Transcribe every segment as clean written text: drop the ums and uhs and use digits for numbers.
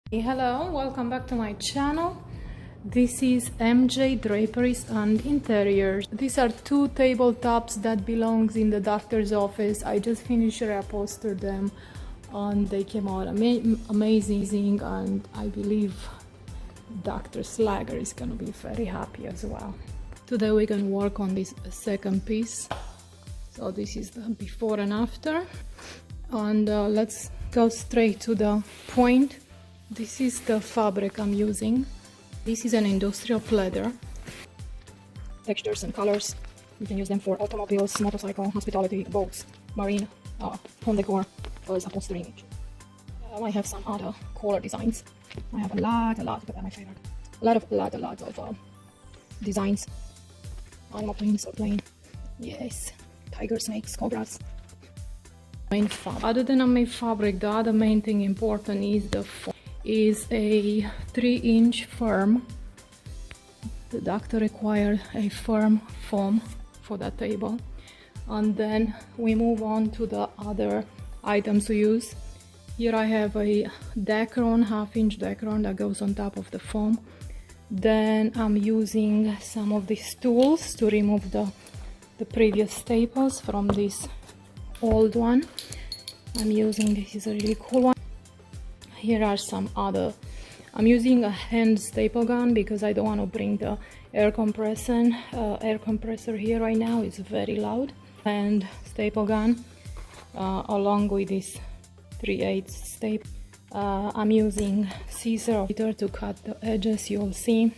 Hey, hello, welcome back to my channel. This is MJ Draperies and Interiors. These are two tabletops that belongs in the doctor's office. I just finished reupholstered them and they came out amazing, and I believe Dr. Slagger is gonna be very happy as well. Today we're gonna work on this second piece. So this is the before and after, and let's go straight to the point. This is the fabric I'm using. This is an industrial pleather. Textures and colors, you can use them for automobiles, motorcycle, hospitality, boats, marine, home decor, as upholstery image. I have some other color designs. I have a lot, but they're my favorite. A lot of designs. Animal plain, so plain. Yes, tiger, snakes, cobras. Main fabric. Other than a main fabric, the other main thing important is the foam. Is a 3-inch firm. The doctor required a firm foam for that table, and then we move on to the other items to use. Here I have a Dacron, 1/2-inch Dacron that goes on top of the foam. Then I'm using some of these tools to remove the previous staples from this old one. I'm using, this is a really cool one. Here are some other. I'm using a hand staple gun because I don't want to bring the air compressor here right now. It's very loud. And staple gun along with this 3/8 staple. I'm using scissor to cut the edges. You'll see.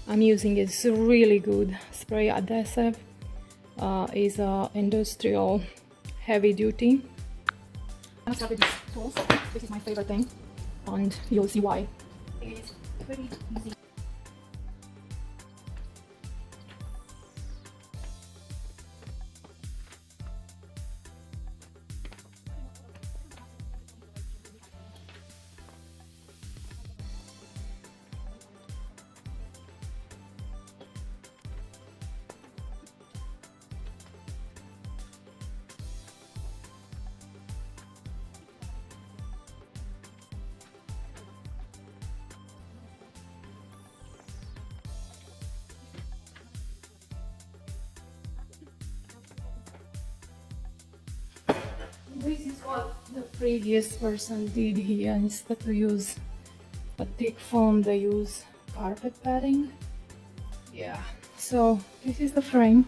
I'm using this really good spray adhesive. Is a industrial heavy duty. Let's start with these tools. This is my favorite thing, and you'll see why. It is pretty easy. This is what the previous person did here. Instead to use a thick foam, they use carpet padding. Yeah, so this is the frame.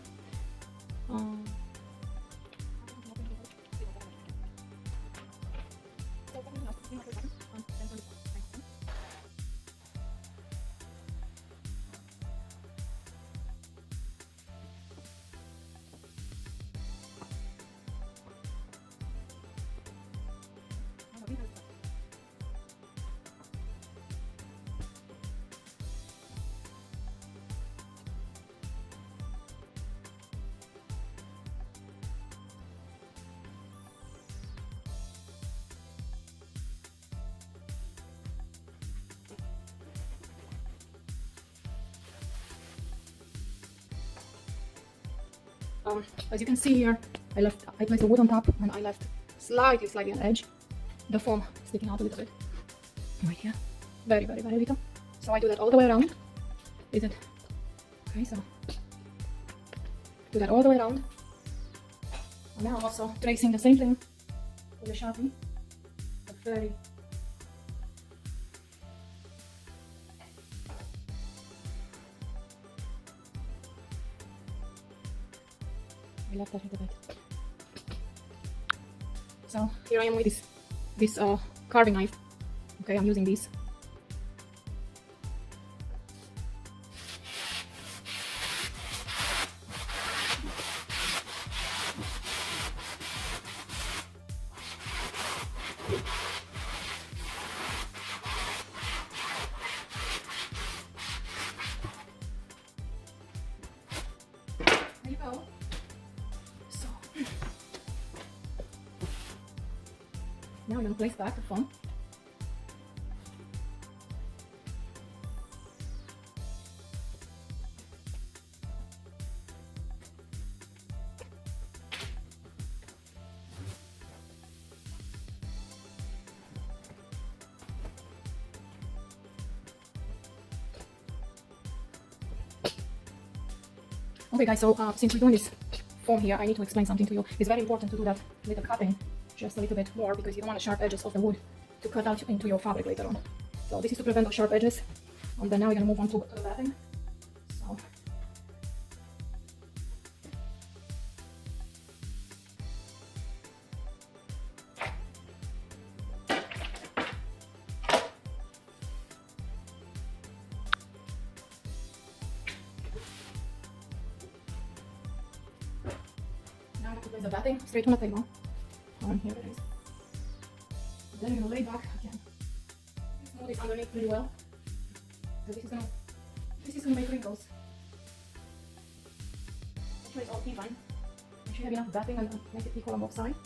As you can see here, I placed the wood on top, and I left slightly on edge, the foam sticking out a little bit right here, very little. So I do that all the way around. Is it okay? So do that all the way around, and now I'm also tracing the same thing with the Sharpie, but very. I left that a little bit. So here I am with this carving knife. Okay, I'm using this. There you go. So now I'm going to place back the foam. Okay guys, so since we're doing this foam here, I need to explain something to you. It's very important to do that little cutting just a little bit more because you don't want the sharp edges of the wood to cut out into your fabric later on. So this is to prevent those sharp edges. And then now we're gonna move on to the batting. So now I'm going to place the batting straight on the table. And here it is. Then we're gonna lay back again. Smooth it underneath really well. So this is gonna make wrinkles. Make sure it's all even. Make sure you have enough batting and make it equal on both sides.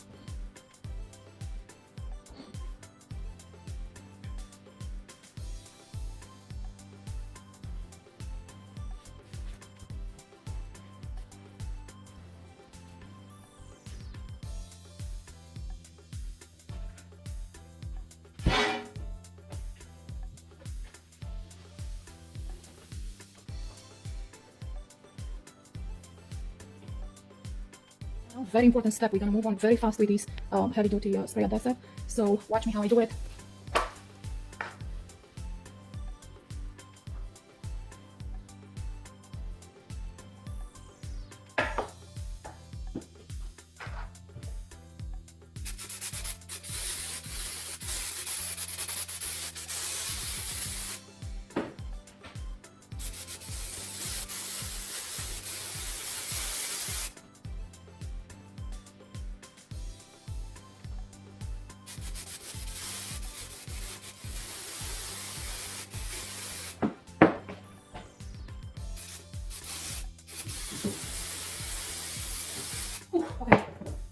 Very important step. We're gonna move on very fast with this heavy duty spray adhesive. So watch me how I do it.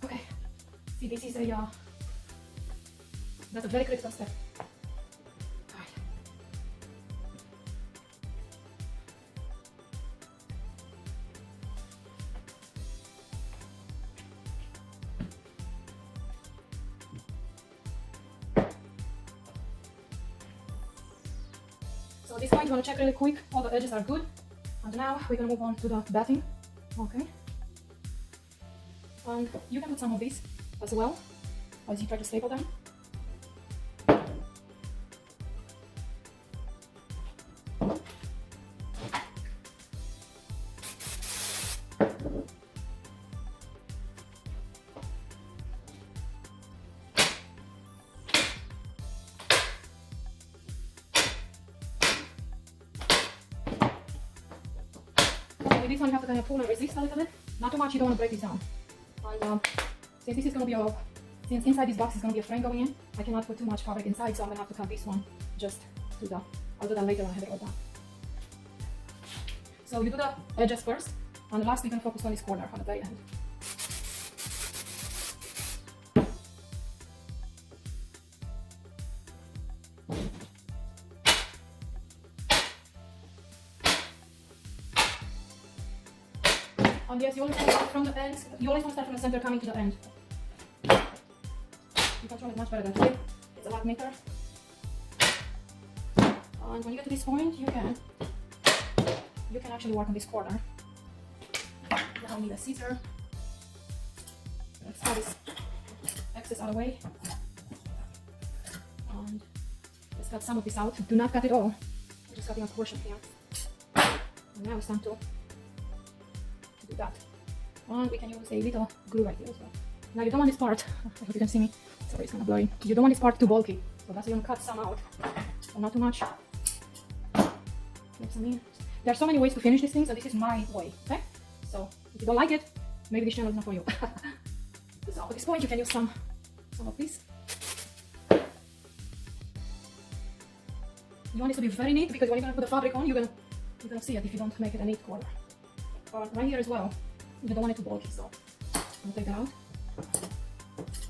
Okay. See, this is that's a very critical step. Right. So at this point, you want to check really quick, all the edges are good. And now we're gonna move on to the batting. Okay. And you can put some of these as well as you try to staple them. Okay, with this one you have to kind of pull and resist a little bit. Not too much, you don't want to break this down. And since this is going to be since inside this box is going to be a frame going in, I cannot put too much fabric inside, so I'm going to have to cut this one just to I'll do that later when I have it all done. So you do the edges first, and last we can focus on this corner on the very end. And yes, you always want to start from the end. You always want to start from the center coming to the end. You control it much better than today. It's a lot neater. And when you get to this point, you can actually work on this corner. Now we need a scissor. Let's cut this excess out of the way. And let's cut some of this out. Do not cut it all. I'm just cutting a portion here. And now it's time to do that. And we can use a little glue right here as well. Now you don't want this part, I hope you can see me, sorry it's kind of blurry. You don't want this part too bulky, so that's why you're going to cut some out, but not too much. Get some in. There are so many ways to finish these things, and this is my way, okay? So if you don't like it, maybe this channel is not for you. So at this point you can use some of this. You want this to be very neat, because when you're going to put the fabric on, you're going to see it if you don't make it a neat corner. But right here as well, you don't want it too bulky, so I'm going to take that out.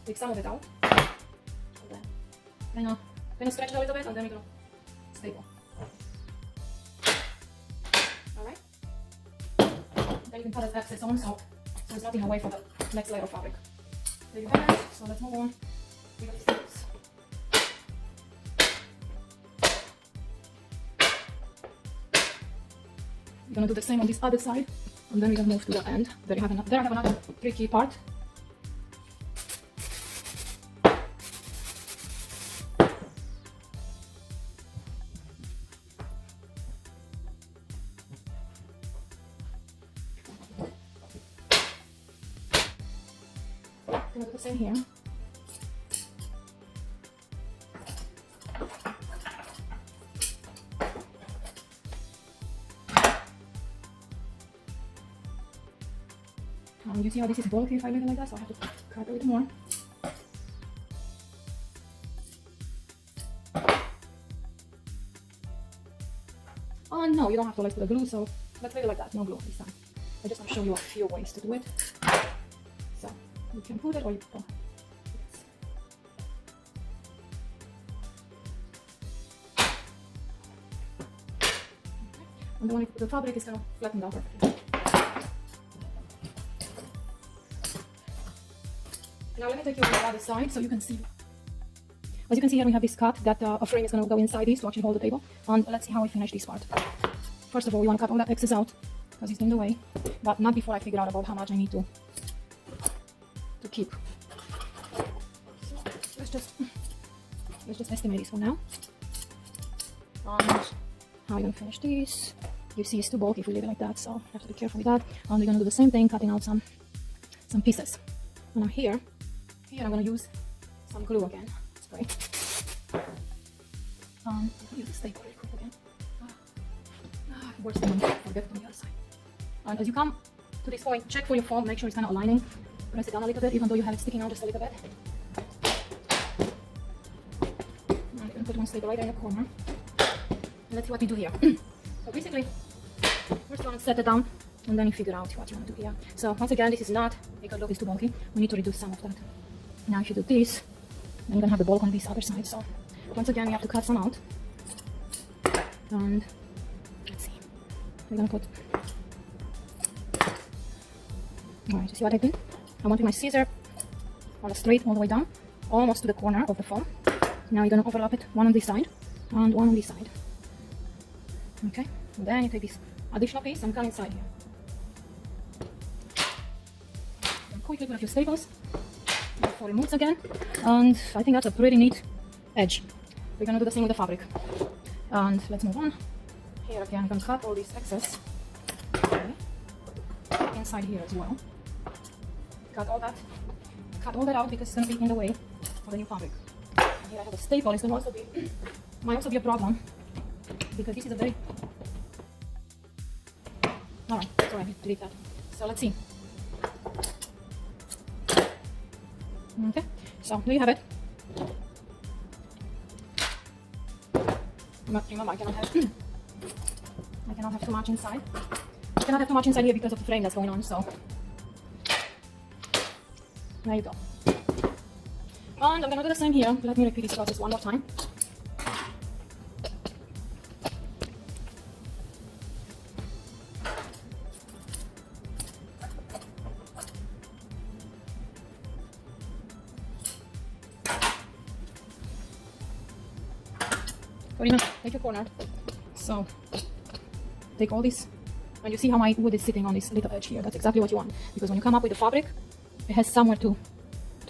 Take some of it out. And then kind of stretch it a little bit, and then we're going to staple. Alright? Then you can cut the excess on, so it's not in the way for the next layer of fabric. There you have it. So let's move on with the staples. We're going to do the same on this other side. And then we're gonna move to the end. There I have another tricky part. I'm gonna do the same here. You see how this is bulky if I leave it like that, so I have to cut a little more. Oh no, you don't have to like put the glue, so let's leave it like that, no glue this time. I just want to show you a few ways to do it. So you can put it or you don't. And then when you put the fabric, it's gonna flatten out perfectly. Now let me take you on the other side so you can see. As you can see here, we have this cut that a frame is going to go inside this to actually hold the table. And let's see how we finish this part. First of all, we want to cut all that excess out because it's in the way, but not before I figure out about how much I need to keep. So let's just estimate this for now. And how we're going to finish this. You see, it's too bulky if we leave it like that, so I have to be careful with that. And we're going to do the same thing, cutting out some pieces. And now here I'm going to use some glue again, spray. Use a staple really quick again. Worse than I forget on the other side. And as you come to this point, check for your foam, make sure it's kind of aligning. Press it down a little bit, even though you have it sticking out just a little bit. And you can put one staple right there in the corner. And let's see what we do here. So basically, first you want to set it down, and then you figure out what you want to do here. So once again, this is not, because look, it's too bulky. We need to reduce some of that. Now if you do this, then you're gonna have the bulk on this other side. So once again, we have to cut some out. And let's see, we're gonna put. Alright, you see what I did? I want my scissor on a straight all the way down, almost to the corner of the foam. Now you're gonna overlap it, one on this side and one on this side. Okay, and then you take this additional piece and cut inside here. Then quickly put a few staples before it moves again, and I think that's a pretty neat edge. We're gonna do the same with the fabric. And let's move on. Here again, I'm gonna cut all this excess. Okay. Inside here as well. Cut all that out because it's gonna be in the way of the new fabric. And here I have a staple. It's gonna also be might also be a problem because this is a very. Alright, sorry, I need to delete that. So let's see. Okay, so there you have it. Remember, I cannot have too much inside. I cannot have too much inside here because of the frame that's going on, so there you go. And I'm gonna do the same here. Let me repeat this process one more time. Karina, take your corner. So, take all this, and you see how my wood is sitting on this little edge here. That's exactly what you want, because when you come up with the fabric, it has somewhere to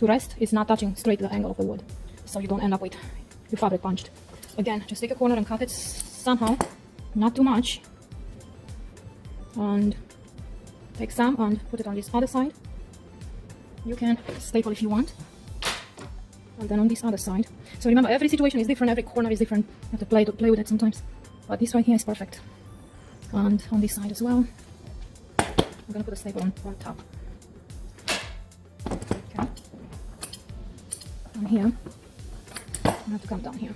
rest. It's not touching straight the angle of the wood, so you don't end up with your fabric punched. Again, just take a corner and cut it somehow, not too much, and take some and put it on this other side. You can staple if you want. And then on this other side. So remember, every situation is different, every corner is different. You have to play with it sometimes. But this right here is perfect. And on this side as well. I'm gonna put a staple on top. Okay. And here, I have to come down here.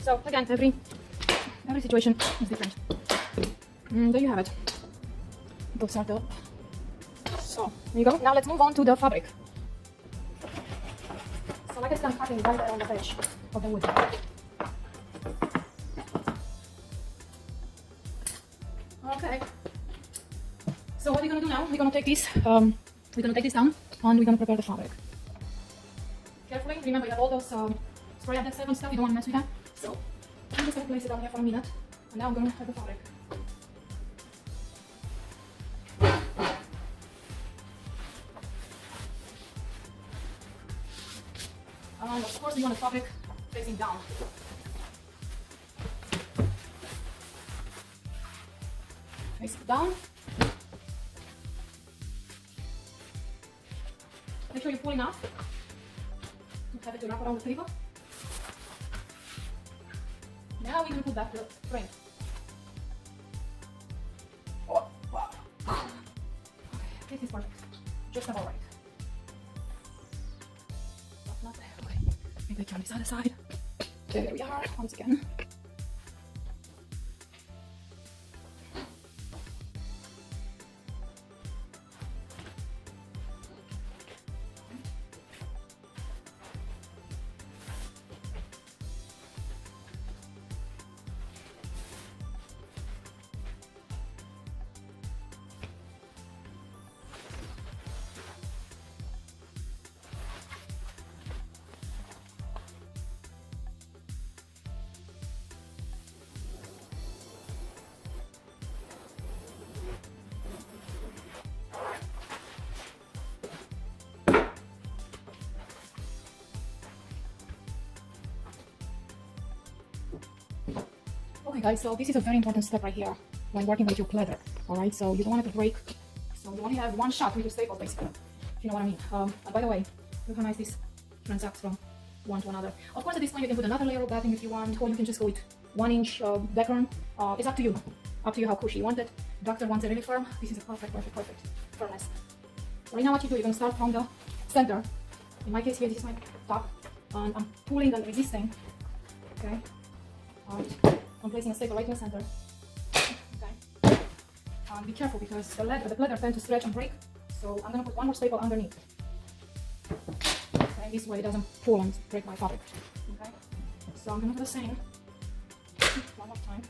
So again, every situation is different. And there you have it. Those are the. So there you go. Now let's move on to the fabric. Like I said, I'm cutting right there on the edge of the wood. Okay. So what we're gonna do now? We're gonna take this. Down, and we're gonna prepare the fabric. Carefully. Remember, you have all those spray adhesive and stuff. You don't want to mess with that. So I'm just gonna place it down here for a minute, and now I'm gonna have the fabric. course, you want the fabric facing down. Facing down. Make sure you pull enough to have it to wrap around the table. Now we're going to put back the frame. Oh, wow. Okay, this is perfect. Just about right. Not there. Okay. Maybe I can on this other side. There we are, once again. Okay guys, so this is a very important step right here when working with your pleather. Alright, so you don't want it to break. So you only have one shot with your staple basically, if you know what I mean. And by the way, look how nice this transacts from one to another. Of course at this point you can put another layer of batting if you want, or you can just go with 1 inch background. It's up to you. Up to you how cushy you want it. Doctor wants it really firm. This is a perfect firmness. Right now what you do, you're going to start from the center. In my case here, this is my top. And I'm pulling and resisting. Okay. I'm placing a staple right in the center. Okay. Be careful because the pleather tends to stretch and break. So I'm going to put one more staple underneath. Okay, this way it doesn't pull and break my fabric. Okay. So I'm going to do the same one more time.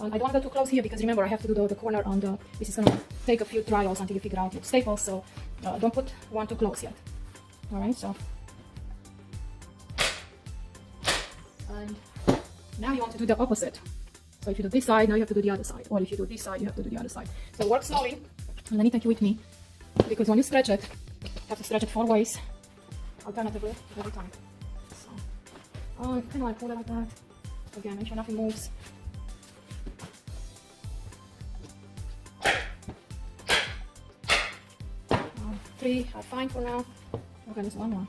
And I don't want to go too close here because remember I have to do the corner on the. This is going to take a few trials until you figure out your staples. So don't put one too close yet. All right. So. And now you want to do the opposite. So if you do this side, now you have to do the other side. Or if you do this side, you have to do the other side. So work slowly. And let me take you with me. Because when you stretch it, you have to stretch it 4 ways. Alternatively, every time. So, kind of like pull it like that. Again, make sure nothing moves. 3 are fine for now. Okay, there's one more.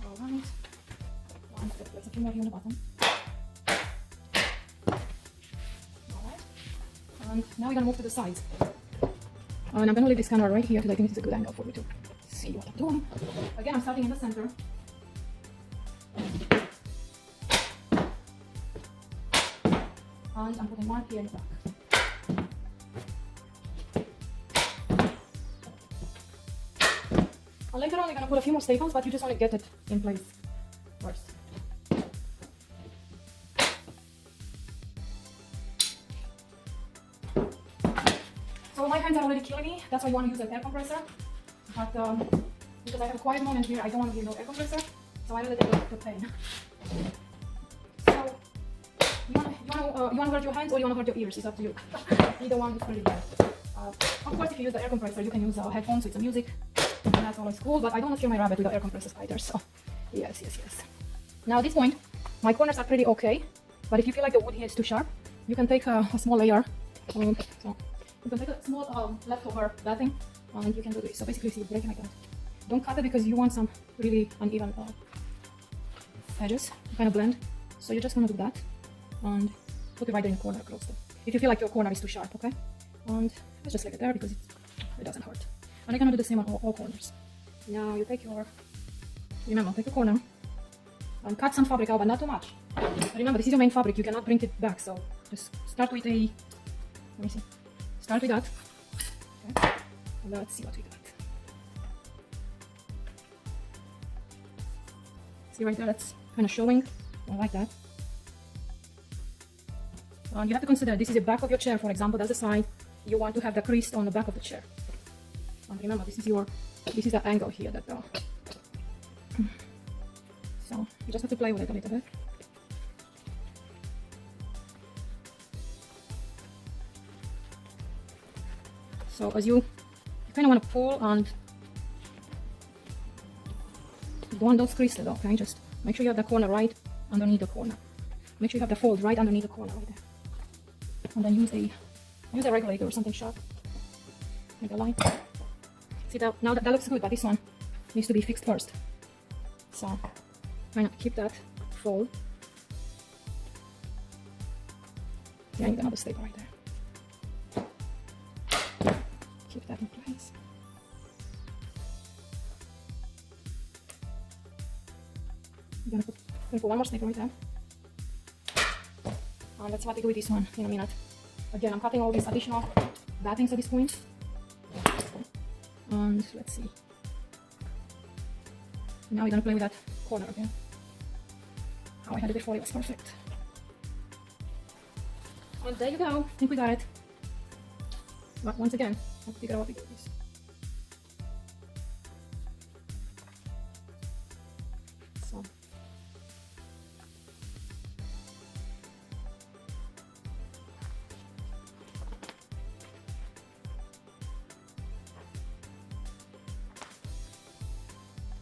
Alright. There's a few more here on the bottom. Alright. And now we're gonna move to the sides. And I'm gonna leave this camera right here because I think this is a good angle for me to see what I'm doing. Again, I'm starting in the center. And I'm putting one here in the back. And later on, we're gonna put a few more staples, but you just want to get it in place first. So my hands are already killing me. That's why you want to use an air compressor. But because I have a quiet moment here, I don't want to use no air compressor. So I really take the pain. So you want to hurt your hands or you want to hurt your ears? It's up to you. Either one is pretty bad. Of course, if you use the air compressor, you can use headphones with some music. And that's always cool, but I don't want to scare my rabbit with the air compressors either, so yes. Now at this point, my corners are pretty okay, but if you feel like the wood here is too sharp, you can take a small layer. So you can take a small leftover batting, and you can do this. So basically, see, break it like that. Don't cut it because you want some really uneven edges, kind of blend. So you're just gonna do that, and put it right there in the corner close to. If you feel like your corner is too sharp, okay? And let's just leave it there because it doesn't hurt. And I'm gonna do the same on all corners. Now you take your, remember, take a corner and cut some fabric out, but not too much. Remember, this is your main fabric, you cannot bring it back, so just start with a, let me see, start with that. Okay. And let's see what we got. See right there, that's kind of showing, I like that. And you have to consider, this is the back of your chair, for example, that's the side you want to have the crease on the back of the chair. And remember, this is the angle here that so you just have to play with it a little bit. So as you kind of want to pull and don't want those creases though, okay? Just make sure you have the corner right underneath the corner. Make sure you have the fold right underneath the corner right there. And then use a regulator or something sharp. Make a line. See that now that looks good, but this one needs to be fixed first. So kind of keep that fold. Yeah, I need another staple right there. Keep that in place. I'm gonna put one more staple right there. And that's what we do with this one in a minute. Again, I'm cutting all these additional bad things at this point. And let's see. Now we're gonna play with that corner again. How I had it before, it was perfect. And there you go. I think we got it. But once again, let's figure out what we do with this. So.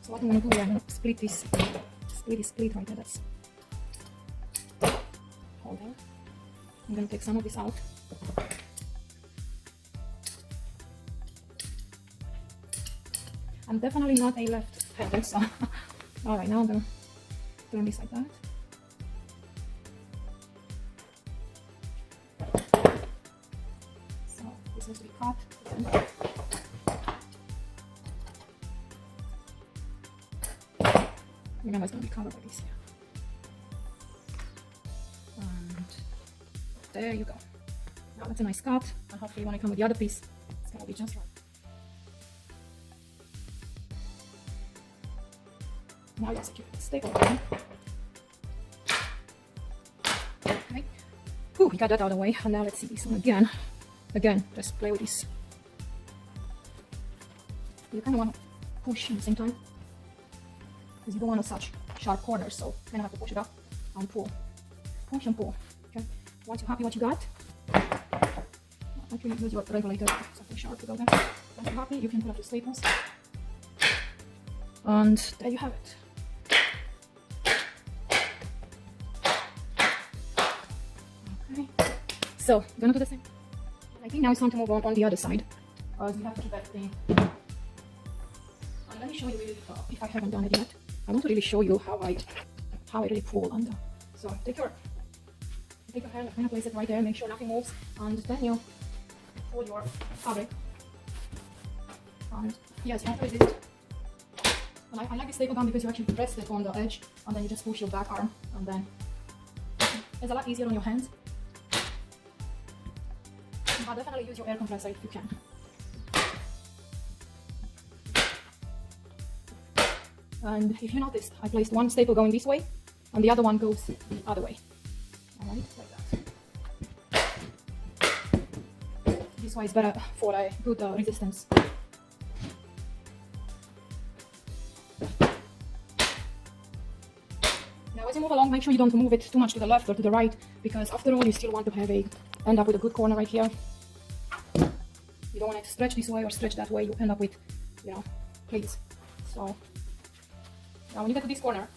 So what I'm gonna do is I'm gonna split this split right there. That's holding. I'm gonna take some of this out. I'm definitely not a left-handed, so alright, now I'm gonna turn this like that. So this needs to be cut again. Remember, it's gonna be covered by this here. And there you go. Now that's a nice cut, and hopefully when I come with the other piece, it's gonna be just right. Now you secure the staple again. Okay. Whew, we got that out of the way, and now let's see this one again. Again, just play with this. You kind of want to push at the same time, because you don't want such sharp corners, so you kind of have to push it up and pull. Push and pull. Okay. Once you're happy what you got, actually use your regulator, something sharp to go there. Once you're happy, you can put up your staples. And there you have it. Okay. So, I'm gonna do the same. I think now it's time to move on the other side. We have to keep everything. And let me show you really, if I haven't done it yet. I want to really show you how I really pull under. So take your hand and kind of place it right there, make sure nothing moves, and then you pull your fabric. And yes, you have to resist. And I like this staple gun because you actually rest it on the edge, and then you just push your back arm, and then it's a lot easier on your hands. But definitely use your air compressor if you can. And if you noticed, I placed one staple going this way, and the other one goes the other way. Alright, like that. This way is better for a good resistance. Now as you move along, make sure you don't move it too much to the left or to the right, because after all you still want to have end up with a good corner right here. You don't want to stretch this way or stretch that way, you end up with, pleats. So now when you get to this corner,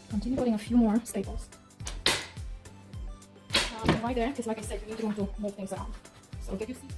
continue putting a few more staples. Right there, because like I said, you need room to move things around. So get your seat.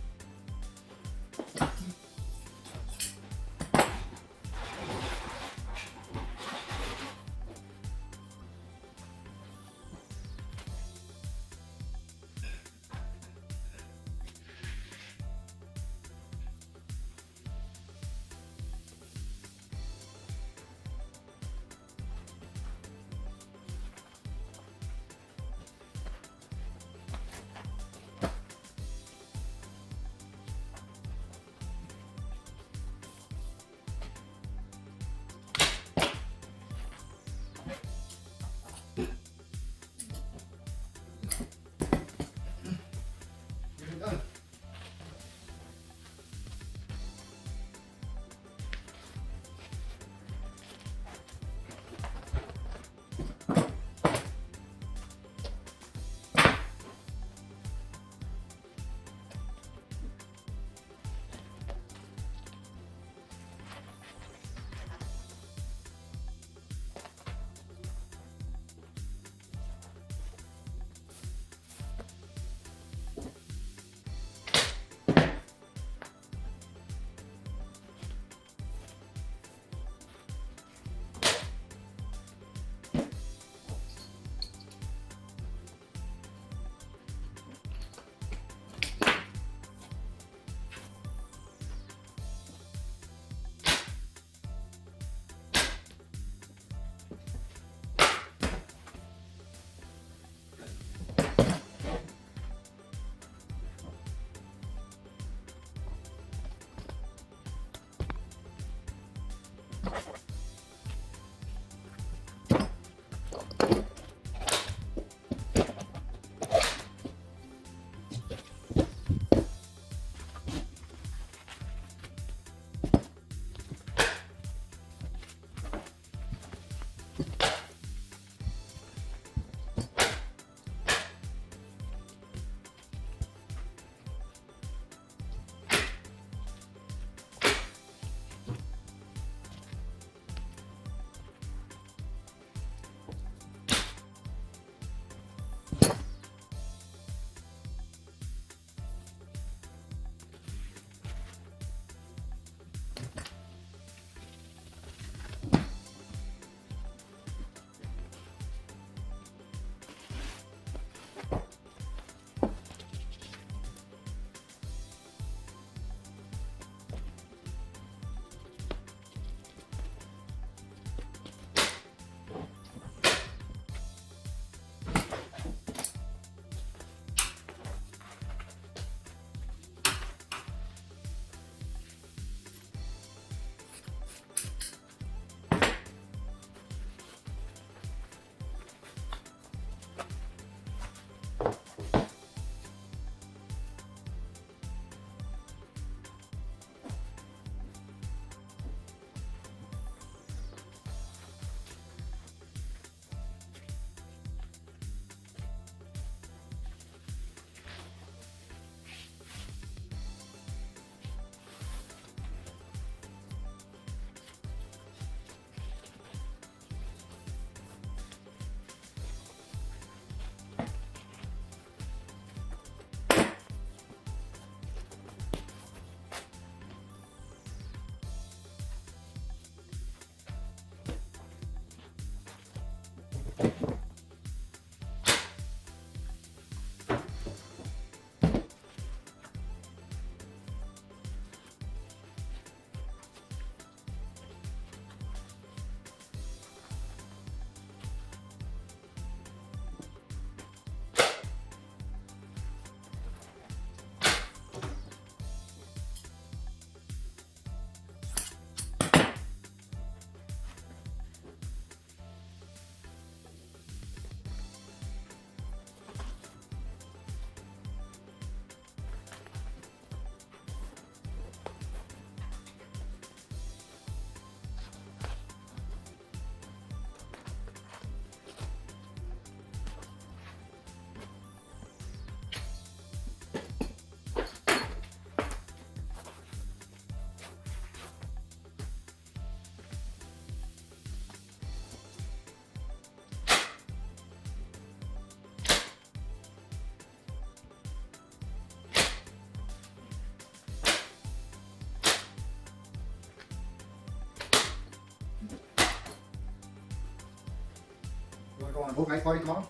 boat night party tomorrow?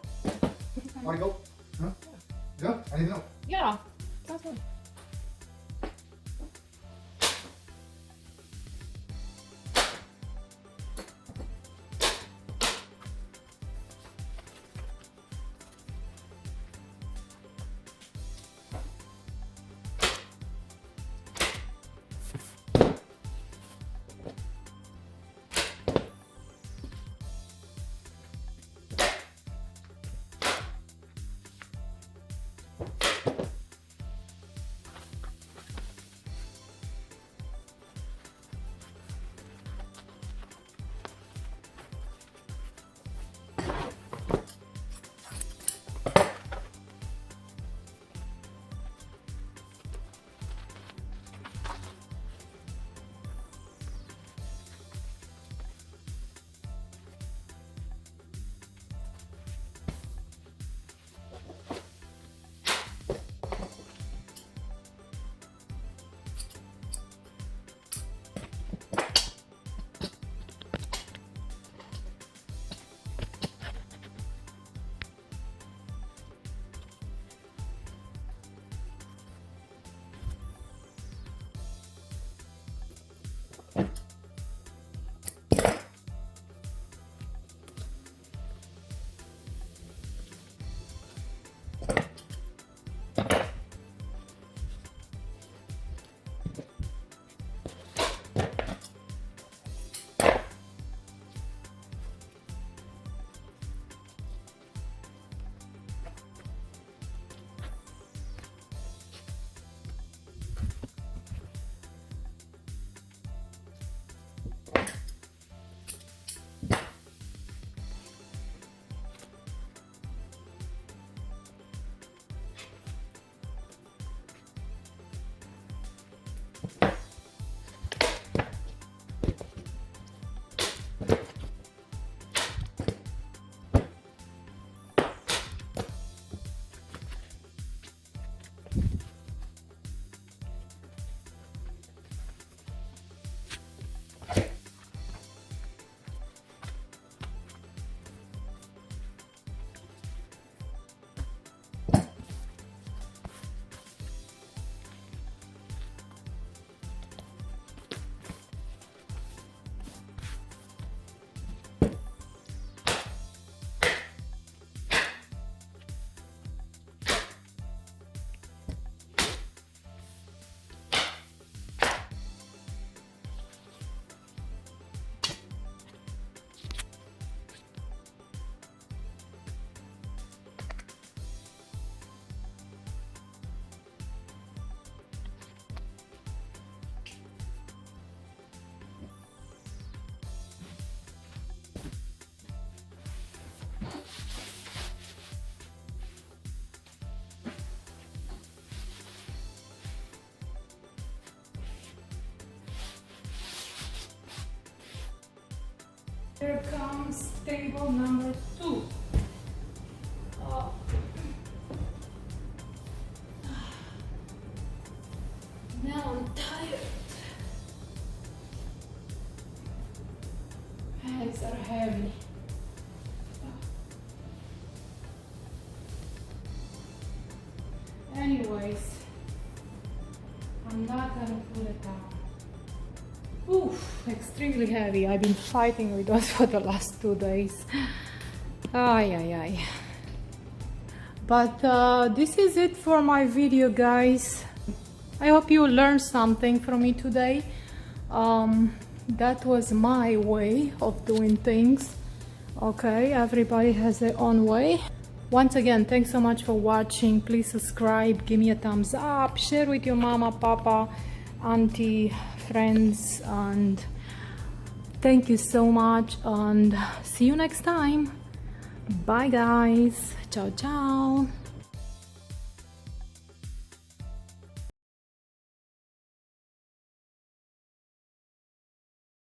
Party boat? Huh? Yeah? Anything else? Yeah, that's good. Here comes table number 2. Oh. Now I'm tired. Hands are heavy. Anyways, I'm not gonna put it down. Oof, extremely heavy. I've been fighting with those for the last 2 days. Ay, ay, ay. But this is it for my video, guys. I hope you learned something from me today. That was my way of doing things. Okay, everybody has their own way. Once again, thanks so much for watching. Please subscribe, give me a thumbs up, share with your mama, papa, auntie, friends, and thank you so much, and see you next time. Bye guys. Ciao ciao.